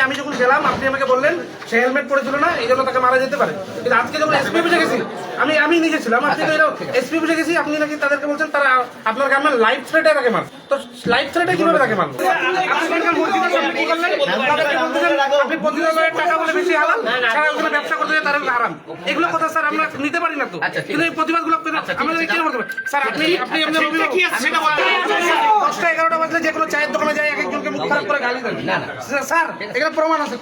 আমি যখন গেলাম আপনি আমাকে বললেন সে হেলমেট পরেছিল না, এই জন্য তাকে মারা যেতে পারে। কিন্তু আজকে যখন এসপি বুঝে গেছি, আমি নিজে ছিলাম, আপনি তো এসপি বুঝে গেছি, আপনি নাকি তাদেরকে বলছেন তারা আপনার গ্রামের লাইফ থ্রেটে তাকে মার। তো লাইফ থ্রেটে কিভাবে তাকে মারবো? আপনি পতিতালয়ের টাকা বলে বেশি হালাল, সারা ওখানে ব্যবসা করতে তারা হারাম, এগুলো কথা স্যার আমরা নিতে পারি না তো। কিন্তু এই প্রতিবাদগুলো আমরা কেন করতে পারি স্যার? আপনি আপনার 10টা-11টা বাজলে যে কোনো চায়ের দোকানে যাই, এক একজনকে মুখ খারাপ করে গালি দেন স্যার, এগুলো প্রমাণ আছে।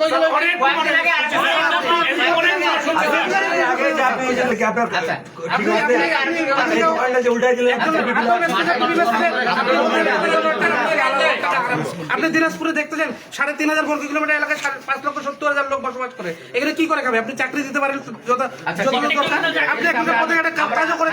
আপনি দিনাজপুরে দেখতেছেন 3,500 বর্গ কিলোমিটার এলাকায় 5,70,000 লোক বসবাস করে, এখানে কি করে খাবে? আপনি চাকরি দিতে পারেন, আপনি একটা পদে একটা কাজও করে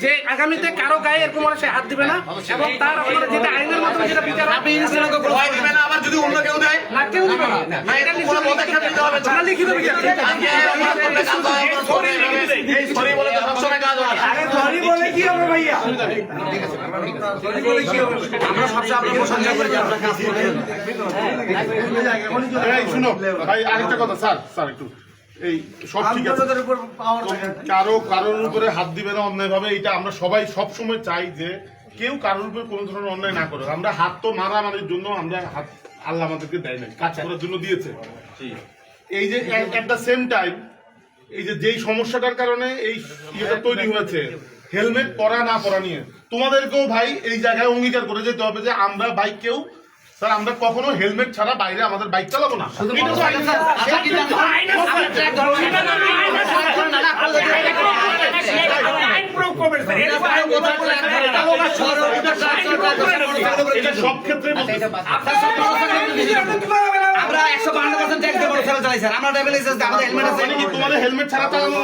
যে আগামীতে কারো গায়ে এরকম সে হাত দিবে না, এবং তার যেটা আইনের মতো যেটা বিচার আবার যদি অন্য কেউ দেয় না, কেউ দিবে না, এটা লিখিত বিচার। শুনো ভাই, আরেকটা কথা স্যার, একটু এই সব ঠিক আছে, কারোর উপরে হাত দিবে না অন্যায় ভাবে, এটা আমরা সবাই সব সময় চাই যে কেউ কারোর উপরে কোনো ধরনের অন্যায় না করে। আমরা হাত তো মারামারির জন্য আমরা হাত আল্লাহ আমাদেরকে দেয় নাই, কাজ করার জন্য দিয়েছে। এই যে এট দ্য সেম টাইম এই যে যেই সমস্যাটার কারণে এই ইয়েটা তৈরি হয়েছে হেলমেট পরা না পরা নিয়ে, তোমাদেরকেও ভাই এই জায়গায় অঙ্গীকার করে যেতে হবে যে আমরা বাইক কেউ স্যার আমরা কখনো হেলমেট ছাড়া বাইরে আমাদের বাইক চালাবো না। সব ক্ষেত্রে আমরা 152% ট্যাক্স দিয়ে মোটরসাইকেল চালাই স্যার, আমরা ড্রাইভিং লাইসেন্স আমাদের হেলমেট আছে। তোমাদের হেলমেট ছাড়া চালানো